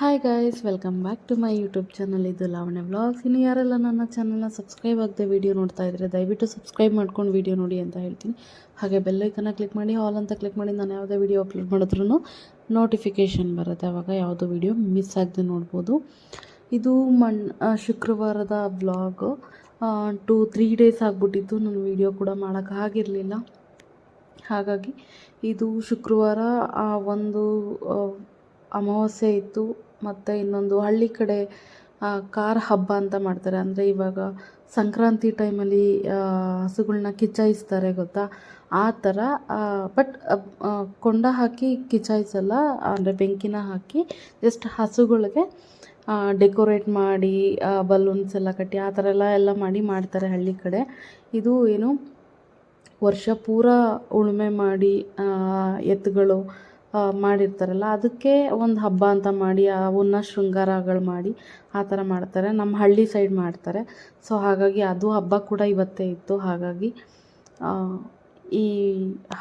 Hi guys, welcome back to my YouTube channel. ಇದು Lavanya vlogs. ಇನ್ನು ಯಾರೆಲ್ಲ ನನ್ನ ಚಾನಲ್ನ ಸಬ್ಸ್ಕ್ರೈಬ್ ಆಗದೆ ವಿಡಿಯೋ ನೋಡ್ತಾ ಇದ್ದರೆ ದಯವಿಟ್ಟು ಸಬ್ಸ್ಕ್ರೈಬ್ ಮಾಡ್ಕೊಂಡು ವಿಡಿಯೋ ನೋಡಿ ಅಂತ ಹೇಳ್ತೀನಿ. ಹಾಗೆ ಬೆಲ್ಲೈಕನ್ನ ಕ್ಲಿಕ್ ಮಾಡಿ, ಆಲ್ ಅಂತ ಕ್ಲಿಕ್ ಮಾಡಿ, ನಾನು ಯಾವುದೇ ವಿಡಿಯೋ ಅಪ್ಲೋಡ್ ಮಾಡಿದ್ರೂ ನೋಟಿಫಿಕೇಷನ್ ಬರುತ್ತೆ. ಆವಾಗ ಯಾವುದೋ ವಿಡಿಯೋ ಮಿಸ್ ಆಗದೆ ನೋಡ್ಬೋದು. ಇದು ಶುಕ್ರವಾರದ ವ್ಲಾಗು. 2-3 ಡೇಸ್ ಆಗಿಬಿಟ್ಟಿತ್ತು, ನಾನು ವಿಡಿಯೋ ಕೂಡ ಮಾಡೋಕ್ಕಾಗಿರಲಿಲ್ಲ. ಹಾಗಾಗಿ ಇದು ಶುಕ್ರವಾರ ಒಂದು ಅಮಾವಾಸ್ಯೆ ಇತ್ತು. ಮತ್ತು ಇನ್ನೊಂದು ಹಳ್ಳಿ ಕಡೆ ಕಾರ ಹಬ್ಬ ಅಂತ ಮಾಡ್ತಾರೆ. ಅಂದರೆ ಇವಾಗ ಸಂಕ್ರಾಂತಿ ಟೈಮಲ್ಲಿ ಹಸುಗಳ್ನ ಕಿಚ್ಚಾಯಿಸ್ತಾರೆ ಗೊತ್ತಾ, ಆ ಥರ. ಬಟ್ ಕೊಂಡ ಹಾಕಿ ಕಿಚ್ಚಾಯಿಸಲ್ಲ, ಅಂದರೆ ಬೆಂಕಿನ ಹಾಕಿ ಜಸ್ಟ್ ಹಸುಗಳಿಗೆ ಡೆಕೋರೇಟ್ ಮಾಡಿ ಬಲೂನ್ಸ್ ಎಲ್ಲ ಕಟ್ಟಿ ಆ ಥರ ಎಲ್ಲ ಮಾಡಿ ಮಾಡ್ತಾರೆ ಹಳ್ಳಿ ಕಡೆ. ಇದು ಏನು ವರ್ಷ ಪೂರ ಉಳುಮೆ ಮಾಡಿ ಎತ್ತುಗಳು ಮಾಡಿರ್ತಾರಲ್ಲ, ಅದಕ್ಕೆ ಒಂದು ಹಬ್ಬ ಅಂತ ಮಾಡಿ ಅವನ್ನ ಶೃಂಗಾರಗಳು ಮಾಡಿ ಆ ಥರ ಮಾಡ್ತಾರೆ. ನಮ್ಮ ಹಳ್ಳಿ ಸೈಡ್ ಮಾಡ್ತಾರೆ. ಸೊ ಹಾಗಾಗಿ ಅದು ಹಬ್ಬ ಕೂಡ ಇವತ್ತೇ ಇತ್ತು. ಹಾಗಾಗಿ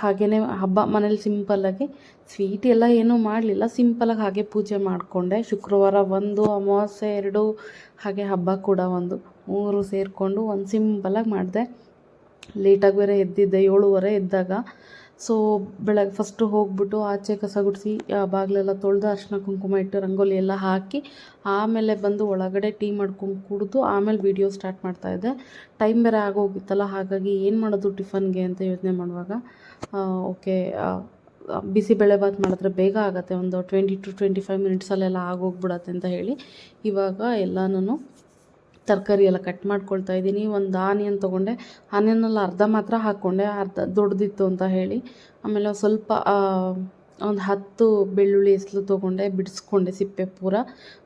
ಹಾಗೆಯೇ ಹಬ್ಬ ಮನೇಲಿ ಸಿಂಪಲ್ಲಾಗಿ ಸ್ವೀಟ್ ಎಲ್ಲ ಏನೂ ಮಾಡಲಿಲ್ಲ, ಸಿಂಪಲಾಗಿ ಹಾಗೆ ಪೂಜೆ ಮಾಡಿಕೊಂಡೆ. ಶುಕ್ರವಾರ 1, ಅಮಾವಾಸ್ಯೆ 2, ಹಾಗೆ ಹಬ್ಬ ಕೂಡ 1, 3 ಸೇರಿಕೊಂಡು ಒಂದು ಸಿಂಪಲಾಗಿ ಮಾಡಿದೆ. ಲೇಟಾಗಿ ಬೇರೆ ಎದ್ದಿದ್ದೆ, 7:30 ಎದ್ದಾಗ. ಸೊ ಬೆಳಗ್ಗೆ ಫಸ್ಟು ಹೋಗ್ಬಿಟ್ಟು ಆಚೆ ಕಸ ಗುಡಿಸಿ ಬಾಗಿಲೆಲ್ಲ ತೊಳೆದು ಅರಿಶಿನ ಕುಂಕುಮ ಇಟ್ಟು ರಂಗೋಲಿ ಎಲ್ಲ ಹಾಕಿ ಆಮೇಲೆ ಬಂದು ಒಳಗಡೆ ಟೀ ಮಾಡ್ಕೊಂಡು ಕುಡಿದು ಆಮೇಲೆ ವೀಡಿಯೋ ಸ್ಟಾರ್ಟ್ ಮಾಡ್ತಾಯಿದ್ದೆ. ಟೈಮ್ ಬೇರೆ ಆಗೋಗಿತ್ತಲ್ಲ, ಹಾಗಾಗಿ ಏನು ಮಾಡೋದು ಟಿಫನ್ಗೆ ಅಂತ ಯೋಚನೆ ಮಾಡುವಾಗ ಓಕೆ, ಬಿಸಿಬೇಳೆಭಾತ್ ಮಾಡಿದ್ರೆ ಬೇಗ ಆಗುತ್ತೆ, ಒಂದು 20-25 ಮಿನಿಟ್ಸಲ್ಲೆಲ್ಲ ಆಗೋಗ್ಬಿಡತ್ತೆ ಅಂತ ಹೇಳಿ ಇವಾಗ ಎಲ್ಲನೂ ತರಕಾರಿ ಎಲ್ಲ ಕಟ್ ಮಾಡ್ಕೊಳ್ತಾ ಇದ್ದೀನಿ. ಒಂದು ಆನಿಯನ್ ತೊಗೊಂಡೆ, ಆನಿಯನ್ನಲ್ಲಿ ಅರ್ಧ ಮಾತ್ರ ಹಾಕ್ಕೊಂಡೆ, ಅರ್ಧ ದೊಡ್ಡದಿತ್ತು ಅಂತ ಹೇಳಿ. ಆಮೇಲೆ ಸ್ವಲ್ಪ ಒಂದು 10 ಬೆಳ್ಳುಳ್ಳಿ ಎಸ್ಲು ತೊಗೊಂಡೆ, ಬಿಡಿಸ್ಕೊಂಡೆ ಸಿಪ್ಪೆ ಪೂರ.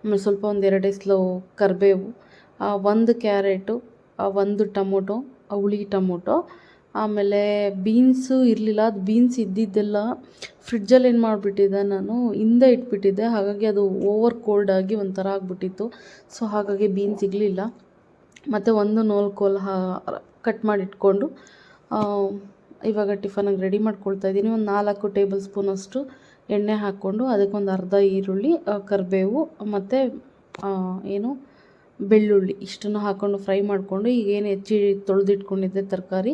ಆಮೇಲೆ ಸ್ವಲ್ಪ ಒಂದು 2 ಎಸ್ಲು ಕರಿಬೇವು, 1 ಕ್ಯಾರೆಟು, 1 ಟೊಮೊಟೊ, ಹುಳಿ ಟೊಮೊಟೊ. ಆಮೇಲೆ ಬೀನ್ಸು ಇರಲಿಲ್ಲ, ಅದು ಬೀನ್ಸ್ ಇದ್ದಿದ್ದೆಲ್ಲ ಫ್ರಿಡ್ಜಲ್ಲಿ ಏನು ಮಾಡಿಬಿಟ್ಟಿದ್ದೆ ನಾನು, ಹಿಂದೆ ಇಟ್ಬಿಟ್ಟಿದ್ದೆ. ಹಾಗಾಗಿ ಅದು ಓವರ್ ಕೋಲ್ಡ್ ಆಗಿ ಒಂಥರ ಆಗಿಬಿಟ್ಟಿತ್ತು. ಸೊ ಹಾಗಾಗಿ ಬೀನ್ಸ್ ಸಿಗಲಿಲ್ಲ. ಮತ್ತು 1 ನೋಲ್ಕೋಲು ಕಟ್ ಮಾಡಿ ಇಟ್ಕೊಂಡು ಇವಾಗ ಟಿಫನಿಗೆ ರೆಡಿ ಮಾಡ್ಕೊಳ್ತಾ ಇದ್ದೀನಿ. ಒಂದು 4 ಟೇಬಲ್ ಸ್ಪೂನಷ್ಟು ಎಣ್ಣೆ ಹಾಕ್ಕೊಂಡು ಅದಕ್ಕೊಂದು ಅರ್ಧ ಈರುಳ್ಳಿ, ಕರಿಬೇವು ಮತ್ತು ಬೆಳ್ಳುಳ್ಳಿ ಇಷ್ಟನ್ನು ಹಾಕ್ಕೊಂಡು ಫ್ರೈ ಮಾಡಿಕೊಂಡು ಈಗೇನು ತೊಳೆದಿಟ್ಕೊಂಡಿದ್ದೆ ತರಕಾರಿ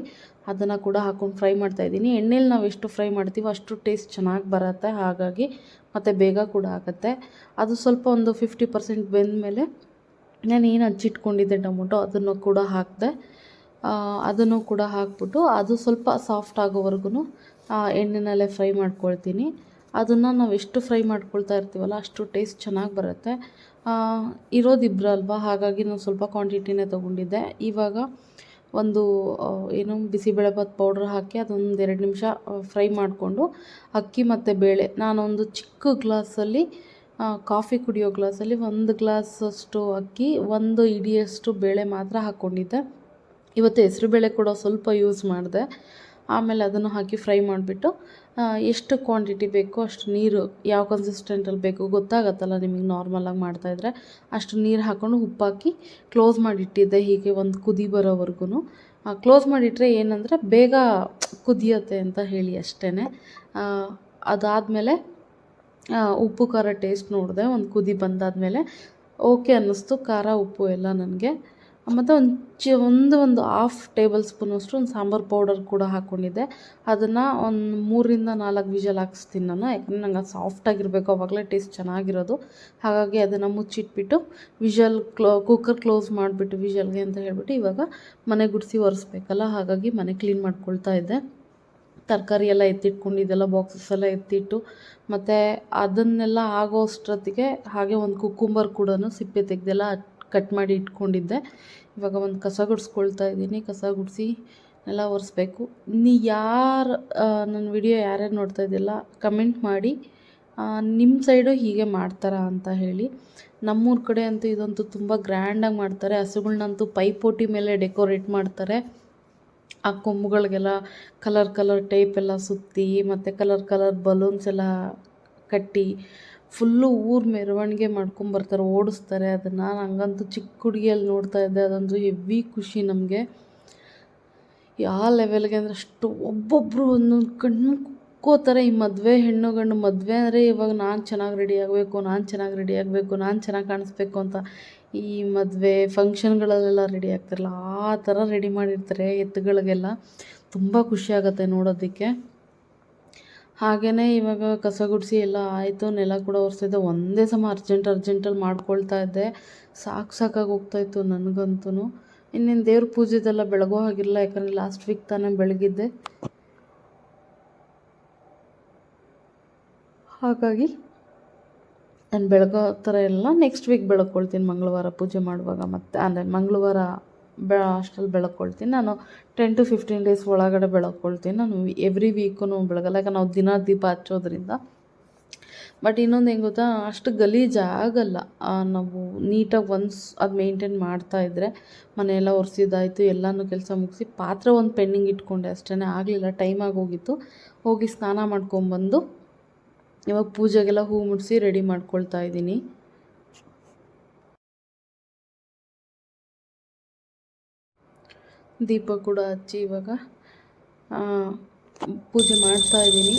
ಅದನ್ನು ಕೂಡ ಹಾಕ್ಕೊಂಡು ಫ್ರೈ ಮಾಡ್ತಾಯಿದ್ದೀನಿ. ಎಣ್ಣೆಲಿ ನಾವು ಎಷ್ಟು ಫ್ರೈ ಮಾಡ್ತೀವೋ ಅಷ್ಟು ಟೇಸ್ಟ್ ಚೆನ್ನಾಗಿ ಬರುತ್ತೆ. ಹಾಗಾಗಿ ಮತ್ತು ಬೇಗ ಕೂಡ ಆಗುತ್ತೆ. ಅದು ಸ್ವಲ್ಪ ಒಂದು 50% ಬೆಂದಮೇಲೆ ನಾನು ಏನು ಹಚ್ಚಿಟ್ಕೊಂಡಿದ್ದೆ ಟೊಮೊಟೊ ಅದನ್ನು ಕೂಡ ಹಾಕಿದೆ. ಅದನ್ನು ಕೂಡ ಹಾಕ್ಬಿಟ್ಟು ಅದು ಸ್ವಲ್ಪ ಸಾಫ್ಟ್ ಆಗೋವರೆಗೂ ಎಣ್ಣೆನಲ್ಲೇ ಫ್ರೈ ಮಾಡ್ಕೊಳ್ತೀನಿ. ಅದನ್ನು ನಾವು ಎಷ್ಟು ಫ್ರೈ ಮಾಡ್ಕೊಳ್ತಾ ಇರ್ತೀವಲ್ಲ ಅಷ್ಟು ಟೇಸ್ಟ್ ಚೆನ್ನಾಗಿ ಬರುತ್ತೆ. ಇರೋದಿಬ್ಬರಲ್ವ, ಹಾಗಾಗಿ ನಾನು ಸ್ವಲ್ಪ ಕ್ವಾಂಟಿಟಿನೇ ತೊಗೊಂಡಿದ್ದೆ. ಇವಾಗ ಒಂದು ಬಿಸಿಬೇಳೆಭಾತ್ ಪೌಡ್ರ್ ಹಾಕಿ ಅದೊಂದು 2 ನಿಮಿಷ ಫ್ರೈ ಮಾಡಿಕೊಂಡು ಅಕ್ಕಿ ಮತ್ತು ಬೇಳೆ, ನಾನೊಂದು ಚಿಕ್ಕ ಗ್ಲಾಸಲ್ಲಿ ಕಾಫಿ ಕುಡಿಯೋ ಗ್ಲಾಸಲ್ಲಿ 1 ಗ್ಲಾಸಷ್ಟು ಅಕ್ಕಿ, 1 ಹಿಡಿಯಷ್ಟು ಬೇಳೆ ಮಾತ್ರ ಹಾಕ್ಕೊಂಡಿದ್ದೆ. ಇವತ್ತು ಹೆಸರುಬೇಳೆ ಕೂಡ ಸ್ವಲ್ಪ ಯೂಸ್ ಮಾಡಿದೆ. ಆಮೇಲೆ ಅದನ್ನು ಹಾಕಿ ಫ್ರೈ ಮಾಡಿಬಿಟ್ಟು ಎಷ್ಟು ಕ್ವಾಂಟಿಟಿ ಬೇಕೋ ಅಷ್ಟು ನೀರು, ಯಾವ ಕನ್ಸಿಸ್ಟೆಂಟಲ್ಲಿ ಬೇಕು ಗೊತ್ತಾಗತ್ತಲ್ಲ ನಿಮಗೆ ನಾರ್ಮಲಾಗಿ ಮಾಡ್ತಾಯಿದ್ರೆ, ಅಷ್ಟು ನೀರು ಹಾಕ್ಕೊಂಡು ಉಪ್ಪಾಕಿ ಕ್ಲೋಸ್ ಮಾಡಿಟ್ಟಿದ್ದೆ. ಹೀಗೆ ಒಂದು ಕುದಿ ಬರೋವರೆಗೂ ಕ್ಲೋಸ್ ಮಾಡಿಟ್ರೆ ಏನಂದರೆ ಬೇಗ ಕುದಿಯುತ್ತೆ ಅಂತ ಹೇಳಿ ಅಷ್ಟೇ. ಅದಾದಮೇಲೆ ಉಪ್ಪು ಖಾರ ಟೇಸ್ಟ್ ನೋಡಿದೆ. ಒಂದು ಕುದಿ ಬಂದಾದಮೇಲೆ ಓಕೆ ಅನ್ನಿಸ್ತು ಖಾರ ಉಪ್ಪು ಎಲ್ಲ ನನಗೆ. ಮತ್ತು ಒಂದು ಹಾಫ್ ಟೇಬಲ್ ಸ್ಪೂನಷ್ಟು ಒಂದು ಸಾಂಬಾರು ಪೌಡರ್ ಕೂಡ ಹಾಕ್ಕೊಂಡಿದ್ದೆ. ಅದನ್ನು ಒಂದು 3-4 ವಿಷಲ್ ಹಾಕಿಸ್ತೀನಿ ನಾನು, ಯಾಕಂದರೆ ನಂಗೆ ಅದು ಸಾಫ್ಟಾಗಿರಬೇಕು, ಆವಾಗಲೇ ಟೇಸ್ಟ್ ಚೆನ್ನಾಗಿರೋದು. ಹಾಗಾಗಿ ಅದನ್ನು ಮುಚ್ಚಿಟ್ಬಿಟ್ಟು ಕುಕ್ಕರ್ ಕ್ಲೋಸ್ ಮಾಡಿಬಿಟ್ಟು ವಿಷಲ್ಗೆ ಅಂತ ಹೇಳ್ಬಿಟ್ಟು ಇವಾಗ ಮನೆ ಗುಡಿಸಿ ಒರೆಸ್ಬೇಕಲ್ಲ, ಹಾಗಾಗಿ ಮನೆ ಕ್ಲೀನ್ ಮಾಡ್ಕೊಳ್ತಾ ಇದ್ದೆ. ತರಕಾರಿ ಎಲ್ಲ ಎತ್ತಿಟ್ಕೊಂಡಿದ್ದೆಲ್ಲ ಬಾಕ್ಸಸ್ ಎಲ್ಲ ಎತ್ತಿಟ್ಟು, ಮತ್ತು ಅದನ್ನೆಲ್ಲ ಆಗೋ ಅಷ್ಟೊತ್ತಿಗೆ ಹಾಗೆ ಒಂದು ಕುಕ್ಕುಂಬರ್ ಕೂಡ ಸಿಪ್ಪೆ ತೆಗೆದೆಲ್ಲ ಕಟ್ ಮಾಡಿ ಇಟ್ಕೊಂಡಿದ್ದೆ. ಇವಾಗ ಒಂದು ಕಸ ಗುಡಿಸ್ಕೊಳ್ತಾ ಇದ್ದೀನಿ. ಕಸ ಗುಡಿಸಿ ಎಲ್ಲ ಒರೆಸ್ಬೇಕು. ನನ್ನ ವಿಡಿಯೋ ಯಾರ್ಯಾರು ನೋಡ್ತಾ ಇದ್ದಿಲ್ಲ ಕಮೆಂಟ್ ಮಾಡಿ, ನಿಮ್ಮ ಸೈಡು ಹೀಗೆ ಮಾಡ್ತಾರಾ ಅಂತ ಹೇಳಿ. ನಮ್ಮೂರ ಕಡೆ ಅಂತೂ ಇದಂತೂ ತುಂಬ ಗ್ರ್ಯಾಂಡಾಗಿ ಮಾಡ್ತಾರೆ. ಹಸುಗಳ್ನಂತೂ ಪೈಪೋಟಿ ಮೇಲೆ ಡೆಕೋರೇಟ್ ಮಾಡ್ತಾರೆ. ಆ ಕೊಂಬುಗಳಿಗೆಲ್ಲ ಕಲರ್ ಟೇಪ್ ಎಲ್ಲ ಸುತ್ತಿ ಮತ್ತು ಕಲರ್ ಬಲೂನ್ಸ್ ಎಲ್ಲ ಕಟ್ಟಿ ಫುಲ್ಲು ಊರು ಮೆರವಣಿಗೆ ಮಾಡ್ಕೊಂಬರ್ತಾರೆ, ಓಡಿಸ್ತಾರೆ ಅದನ್ನು. ನನಗಂತೂ ಚಿಕ್ಕ ಹುಡುಗಿಯಲ್ಲಿ ನೋಡ್ತಾ ಇದ್ದೆ, ಅದಂತೂ ಹೆವಿ ಖುಷಿ ನಮಗೆ. ಯಾವ ಲೆವೆಲ್ಗೆ ಅಂದರೆ ಅಷ್ಟು ಒಬ್ಬೊಬ್ಬರು ಒಂದೊಂದು ಕಣ್ಣು ಹುಡ್ಕೋತಾರೆ ಈ ಮದುವೆ ಹೆಣ್ಣು ಗಂಡು ಮದುವೆ ಅಂದರೆ ಇವಾಗ ನಾನು ಚೆನ್ನಾಗಿ ರೆಡಿ ಆಗಬೇಕು, ನಾನು ಚೆನ್ನಾಗಿ ರೆಡಿ ಆಗಬೇಕು, ನಾನು ಚೆನ್ನಾಗಿ ಕಾಣಿಸ್ಬೇಕು ಅಂತ ಈ ಮದುವೆ ಫಂಕ್ಷನ್ಗಳಲ್ಲೆಲ್ಲ ರೆಡಿ ಆಗ್ತಾರಲ್ಲ ಆ ಥರ ರೆಡಿ ಮಾಡಿರ್ತಾರೆ ಎತ್ತುಗಳಿಗೆಲ್ಲ. ತುಂಬ ಖುಷಿ ಆಗುತ್ತೆ ನೋಡೋದಕ್ಕೆ. ಹಾಗೆಯೇ ಇವಾಗ ಕಸ ಗುಡಿಸಿ ಎಲ್ಲ ಆಯಿತು, ನೆಲ ಕೂಡ ಒರೆಸಿದ್ದೆ. ಒಂದೇ ಸಮ ಅರ್ಜೆಂಟಲ್ಲಿ ಮಾಡ್ಕೊಳ್ತಾ ಇದ್ದೆ. ಸಾಕಾಗಿ ಹೋಗ್ತಾಯಿತ್ತು ನನಗಂತೂ. ಇನ್ನೇನು ದೇವ್ರ ಪೂಜೆದೆಲ್ಲ ಬೆಳಗೋ ಹಾಗಿರಲ್ಲ, ಯಾಕಂದರೆ ಲಾಸ್ಟ್ ವೀಕ್ ತಾನೇ ಬೆಳಗಿದ್ದೆ. ಹಾಗಾಗಿ ನಾನು ಬೆಳಗೋ ಥರ ಎಲ್ಲ ನೆಕ್ಸ್ಟ್ ವೀಕ್ ಬೆಳಕೊಳ್ತೀನಿ. ಮಂಗಳವಾರ ಪೂಜೆ ಮಾಡುವಾಗ ಮತ್ತು ಅಂದರೆ ಮಂಗಳವಾರ ಅಷ್ಟರಲ್ಲಿ ಬೆಳಕೊಳ್ತೀನಿ. ನಾನು 10 to 15 ಡೇಸ್ ಒಳಗಡೆ ಬೆಳಕೊಳ್ತೀನಿ. ನಾನು ಎವ್ರಿ ವೀಕು ಬೆಳಗಲ್ಲ, ಯಾಕಂದ್ರೆ ನಾವು ದಿನ ದೀಪ ಹಚ್ಚೋದ್ರಿಂದ. ಬಟ್ ಇನ್ನೊಂದು ಹೆಂಗೆ ಗೊತ್ತಾ, ಅಷ್ಟು ಗಲೀಜಾಗಲ್ಲ. ನಾವು ನೀಟಾಗಿ ಒನ್ಸ್ ಅದು ಮೇಂಟೈನ್ ಮಾಡ್ತಾಯಿದ್ರೆ. ಮನೆಯೆಲ್ಲ ಒರೆಸಿದ್ದಾಯಿತು, ಎಲ್ಲನೂ ಕೆಲಸ ಮುಗಿಸಿ ಪಾತ್ರೆ ಒಂದು ಪೆಂಡಿಂಗ್ ಇಟ್ಕೊಂಡೆ ಅಷ್ಟೇ, ಆಗಲಿಲ್ಲ, ಟೈಮ್ ಆಗೋಗಿತ್ತು. ಹೋಗಿ ಸ್ನಾನ ಮಾಡ್ಕೊಂಬಂದು ಇವಾಗ ಪೂಜೆಗೆಲ್ಲ ಹೂ ಮುಡಿಸಿ ರೆಡಿ ಮಾಡ್ಕೊಳ್ತಾ ಇದ್ದೀನಿ. ದೀಪ ಕೂಡ ಹಚ್ಚಿ ಇವಾಗ ಪೂಜೆ ಮಾಡ್ತಾಯಿದ್ದೀನಿ.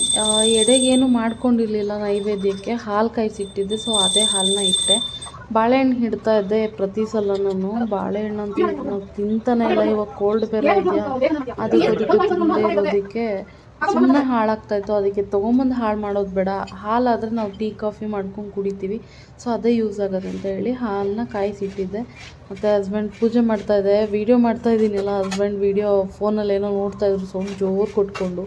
ಎಡೆಗೇನು ಮಾಡ್ಕೊಂಡಿರಲಿಲ್ಲ ನೈವೇದ್ಯಕ್ಕೆ, ಹಾಲು ಕಾಯಿಸಿಟ್ಟಿದ್ದೆ. ಸೊ ಅದೇ ಹಾಲನ್ನ ಇಟ್ಟೆ. ಬಾಳೆಹಣ್ಣು ಇಡ್ತಾ ಇದ್ದೆ ಪ್ರತಿ ಸಲ. ನಾನು ಬಾಳೆಹಣ್ಣು ಅಂತ ನಾವು ತಿಂತಾನೆ ಇಲ್ಲ. ಇವಾಗ ಕೋಲ್ಡ್ ಬೇರೆ ಇದೆಯಾ, ಅದಕ್ಕೆ ತಿಂದೇ ಇರೋದಕ್ಕೆ ಸುಮ್ಮನೆ ಹಾಳಾಗ್ತಾಯಿತ್ತು. ಅದಕ್ಕೆ ತೊಗೊಂಬಂದು ಹಾಳು ಮಾಡೋದು ಬೇಡ, ಹಾಲಾದರೆ ನಾವು ಟೀ ಕಾಫಿ ಮಾಡ್ಕೊಂಡು ಕುಡಿತೀವಿ, ಸೊ ಅದೇ ಯೂಸ್ ಆಗೋದು ಅಂತ ಹೇಳಿ ಹಾಲನ್ನ ಕಾಯಿಸಿಟ್ಟಿದ್ದೆ. ಮತ್ತು ಹಸ್ಬೆಂಡ್ ಪೂಜೆ ಮಾಡ್ತಾಯಿದ್ದೆ, ವೀಡಿಯೋ ಮಾಡ್ತಾಯಿದ್ದೀನಲ್ಲ, ಹಸ್ಬೆಂಡ್ ವೀಡಿಯೋ ಫೋನಲ್ಲಿ ಏನೋ ನೋಡ್ತಾಯಿದ್ರು, ಸೌಂಡ್ ಜೋರು ಕೊಟ್ಕೊಂಡು.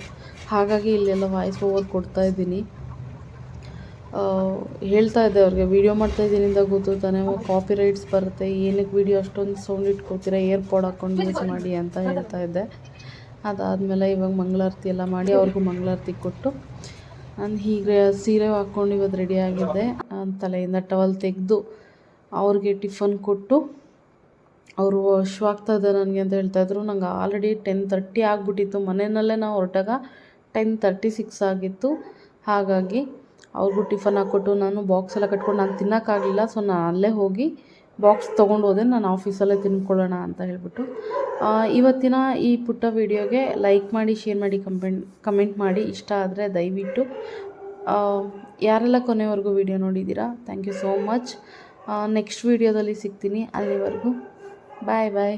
ಹಾಗಾಗಿ ಇಲ್ಲೆಲ್ಲ ವಾಯ್ಸ್ ಓವರ್ ಕೊಡ್ತಾಯಿದ್ದೀನಿ. ಹೇಳ್ತಾ ಇದ್ದೆ ಅವ್ರಿಗೆ, ವೀಡಿಯೋ ಮಾಡ್ತಾಯಿದ್ದೀನಿ ಅಂತ ಗೊತ್ತು ತಾನೇ, ಕಾಪಿ ರೈಟ್ಸ್ ಬರುತ್ತೆ, ಏನಕ್ಕೆ ವೀಡಿಯೋ ಅಷ್ಟೊಂದು ಸೌಂಡ್ ಇಟ್ಕೋತೀರಾ, ಏರ್ಪಾಡ್ ಹಾಕ್ಕೊಂಡು ಯೂಸ್ ಮಾಡಿ ಅಂತ ಹೇಳ್ತಾ ಇದ್ದೆ. ಅದಾದಮೇಲೆ ಇವಾಗ ಮಂಗಳಾರತಿ ಎಲ್ಲ ಮಾಡಿ ಅವ್ರಿಗೂ ಮಂಗಳಾರತಿ ಕೊಟ್ಟು ನಾನು ಹೀಗೆ ಸೀರೆ ಹಾಕ್ಕೊಂಡು ಇವತ್ತು ರೆಡಿಯಾಗಿದ್ದೆ. ತಲೆಯಿಂದ ಟವಲ್ ತೆಗೆದು ಅವ್ರಿಗೆ ಟಿಫನ್ ಕೊಟ್ಟು, ಅವರು ಆಗ್ತಾ ಇದೆ ನನಗೆ ಅಂತ ಹೇಳ್ತಾಯಿದ್ರು. ನಂಗೆ ಆಲ್ರೆಡಿ 10:30 ಆಗಿಬಿಟ್ಟಿತ್ತು. ಮನೆಯಲ್ಲೇ ನಾವು ಹೊರಟಾಗ 10:36 ಆಗಿತ್ತು. ಹಾಗಾಗಿ ಅವ್ರಿಗೂ ಟಿಫನ್ ಹಾಕ್ಕೊಟ್ಟು ನಾನು ಬಾಕ್ಸ್ ಎಲ್ಲ ಕಟ್ಕೊಂಡು, ನಾನು ತಿನ್ನೋಕ್ಕಾಗಲಿಲ್ಲ. ಸೊ ನಾನು ಅಲ್ಲೇ ಹೋಗಿ ಬಾಕ್ಸ್ ತೊಗೊಂಡು ಹೋದೆ, ನಾನು ಆಫೀಸಲ್ಲೇ ತಿನ್ಕೊಳ್ಳೋಣ ಅಂತ ಹೇಳ್ಬಿಟ್ಟು. ಇವತ್ತಿನ ಈ ಪುಟ್ಟ ವೀಡಿಯೋಗೆ ಲೈಕ್ ಮಾಡಿ, ಶೇರ್ ಮಾಡಿ, ಕಮೆಂಟ್ ಮಾಡಿ. ಇಷ್ಟ ಆದರೆ ದಯವಿಟ್ಟು ಯಾರೆಲ್ಲ ಕೊನೆವರೆಗೂ ವೀಡಿಯೋ ನೋಡಿದ್ದೀರಾ, thank you so much. Next ವೀಡಿಯೋದಲ್ಲಿ ಸಿಗ್ತೀನಿ. ಅಲ್ಲಿವರೆಗೂ ಬಾಯ್.